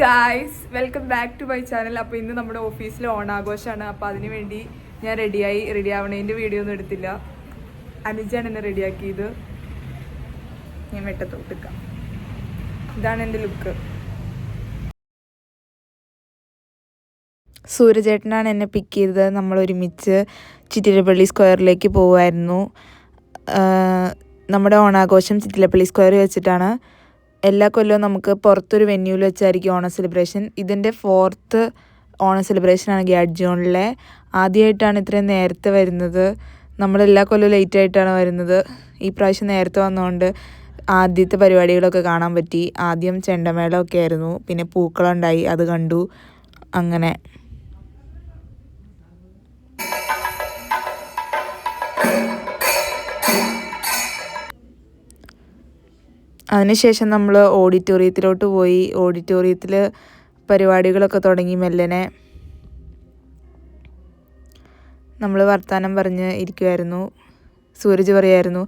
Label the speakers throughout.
Speaker 1: Guys, welcome back to my channel. അപ്പോൾ ഇന്ന് നമ്മുടെ ഓഫീസിൽ ഓണാഘോഷമാണ്. അപ്പോൾ അതിന് വേണ്ടി ഞാൻ റെഡി ആവണേൻ്റെ വീഡിയോ ഒന്നും എടുത്തില്ല. അനുജാണ് എന്നെ റെഡിയാക്കിയത്. ഞാൻ വെട്ടത്തോട്ടിക്കാം. ഇതാണ് എൻ്റെ ലുക്ക്. സൂര്യചേട്ടനാണ് എന്നെ പിക്ക് ചെയ്തത്. നമ്മൾ ഒരുമിച്ച് ചിറ്റിലപ്പള്ളി സ്ക്വയറിലേക്ക് പോകുമായിരുന്നു. നമ്മുടെ ഓണാഘോഷം ചിറ്റിലപ്പള്ളി സ്ക്വയറിൽ വെച്ചിട്ടാണ്. എല്ലാ കൊല്ലവും നമുക്ക് പുറത്തൊരു വെന്യൂവിൽ വെച്ചായിരിക്കും ഓണം സെലിബ്രേഷൻ. ഇതിൻ്റെ 4th ഓണം സെലിബ്രേഷനാണ് ഗ്യാഡ് ജോണിലെ. ആദ്യമായിട്ടാണ് ഇത്രയും നേരത്തെ വരുന്നത്. നമ്മളെല്ലാ കൊല്ലവും ലേറ്റായിട്ടാണ് വരുന്നത്. ഈ പ്രാവശ്യം നേരത്തെ വന്നതുകൊണ്ട് ആദ്യത്തെ പരിപാടികളൊക്കെ കാണാൻ പറ്റി. ആദ്യം ചെണ്ടമേളമൊക്കെ ആയിരുന്നു, പിന്നെ പൂക്കളം ഉണ്ടായി, അത് കണ്ടു. അങ്ങനെ അതിനുശേഷം നമ്മൾ ഓഡിറ്റോറിയത്തിലോട്ട് പോയി. ഓഡിറ്റോറിയത്തിൽ പരിപാടികളൊക്കെ തുടങ്ങി. മെല്ലനെ നമ്മൾ വർത്തമാനം പറഞ്ഞ് ഇരിക്കുമായിരുന്നു. സൂരജ് പറയായിരുന്നു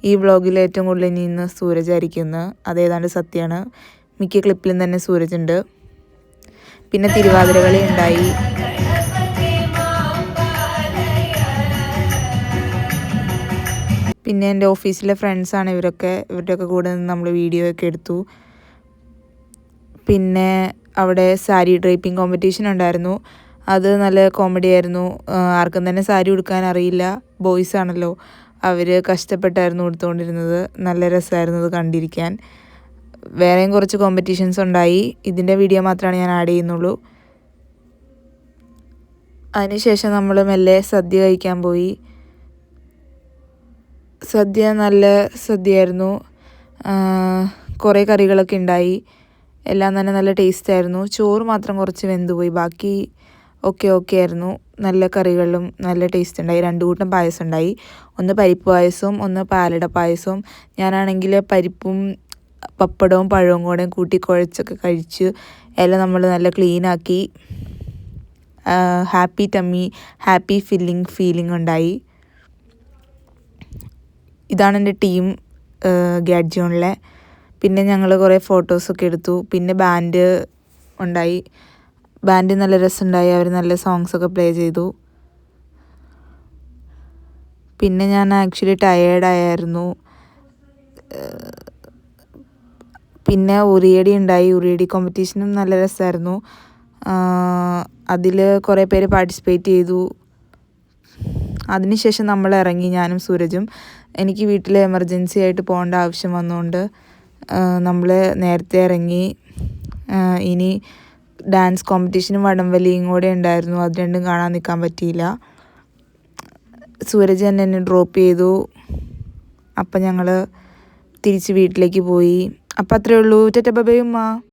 Speaker 1: ഈ വ്ളോഗിൽ ഏറ്റവും കൂടുതൽ ഇനി ഇന്ന് സൂരജ് ആയിരിക്കുമെന്ന്. അതേതാണ്ട് സത്യമാണ്. മിക്ക ക്ലിപ്പിലും തന്നെ സൂരജ് ഉണ്ട്. പിന്നെ തിരുവാതിരകളി ഉണ്ടായി. പിന്നെ എൻ്റെ ഓഫീസിലെ ഫ്രണ്ട്സാണ് ഇവരൊക്കെ. ഇവരുടെയൊക്കെ കൂടെ നിന്ന് നമ്മൾ വീഡിയോ ഒക്കെ എടുത്തു. പിന്നെ അവിടെ സാരി ഡ്രേപ്പിംഗ് കോമ്പറ്റീഷൻ ഉണ്ടായിരുന്നു. അത് നല്ല കോമഡി ആയിരുന്നു. ആർക്കും തന്നെ സാരി ഉടുക്കാൻ അറിയില്ല. ബോയ്സ് ആണല്ലോ, അവർ കഷ്ടപ്പെട്ടായിരുന്നു ഉടുത്തുകൊണ്ടിരുന്നത്. നല്ല രസമായിരുന്നു അത് കണ്ടിരിക്കാൻ. വേറെയും കുറച്ച് കോമ്പറ്റീഷൻസ് ഉണ്ടായി. ഇതിൻ്റെ വീഡിയോ മാത്രമാണ് ഞാൻ ആഡ് ചെയ്യുന്നുള്ളൂ. അതിനുശേഷം നമ്മൾ മെല്ലെ സദ്യ കഴിക്കാൻ പോയി. സദ്യ നല്ല സദ്യയായിരുന്നു. കുറേ കറികളൊക്കെ ഉണ്ടായി. എല്ലാം തന്നെ നല്ല ടേസ്റ്റ് ആയിരുന്നു. ചോറ് മാത്രം കുറച്ച് വെന്തുപോയി. ബാക്കി ഓക്കെ ആയിരുന്നു. നല്ല കറികളും നല്ല ടേസ്റ്റ് ഉണ്ടായി. 2 കൂട്ടം പായസം ഉണ്ടായി. ഒന്ന് പരിപ്പ് പായസവും ഒന്ന് പാലട പായസവും. ഞാനാണെങ്കിൽ പരിപ്പും പപ്പടവും പഴവും കൂടെ കൂട്ടി കുഴച്ചൊക്കെ കഴിച്ച് എല്ലാം നമ്മൾ നല്ല ക്ലീനാക്കി. ഹാപ്പി ടമ്മി, ഹാപ്പി ഫീലിംഗ് ഉണ്ടായി. ഇതാണ് എൻ്റെ ടീം ഗ്യാഡ് ജോണിലെ. പിന്നെ ഞങ്ങൾ കുറേ ഫോട്ടോസൊക്കെ എടുത്തു. പിന്നെ ബാൻഡ് ഉണ്ടായി. ബാൻഡ് നല്ല രസമുണ്ടായി. അവർ നല്ല സോങ്സൊക്കെ പ്ലേ ചെയ്തു. പിന്നെ ഞാൻ ആക്ച്വലി ടയേർഡായിരുന്നു. പിന്നെ ഉറിയടി ഉണ്ടായി. ഉറിയടി കോമ്പറ്റീഷനും നല്ല രസമായിരുന്നു. അതിൽ കുറേ പേര് പാർട്ടിസിപ്പേറ്റ് ചെയ്തു. അതിനുശേഷം നമ്മൾ ഇറങ്ങി, ഞാനും സൂരജും. എനിക്ക് വീട്ടിൽ എമർജൻസി ആയിട്ട് പോകേണ്ട ആവശ്യം വന്നതുകൊണ്ട് നമ്മൾ നേരത്തെ ഇറങ്ങി. ഇനി ഡാൻസ് കോമ്പറ്റീഷനും വടംവലിയും കൂടെ ഉണ്ടായിരുന്നു. അത് രണ്ടും കാണാൻ നിൽക്കാൻ പറ്റിയില്ല. സൂരജ് തന്നെ എന്നെ ഡ്രോപ്പ് ചെയ്തു. അപ്പം ഞങ്ങൾ തിരിച്ച് വീട്ടിലേക്ക് പോയി. അപ്പം അത്രയേ ഉള്ളൂ. ടാറ്റാ ബൈ ബൈ ഉമ്മ.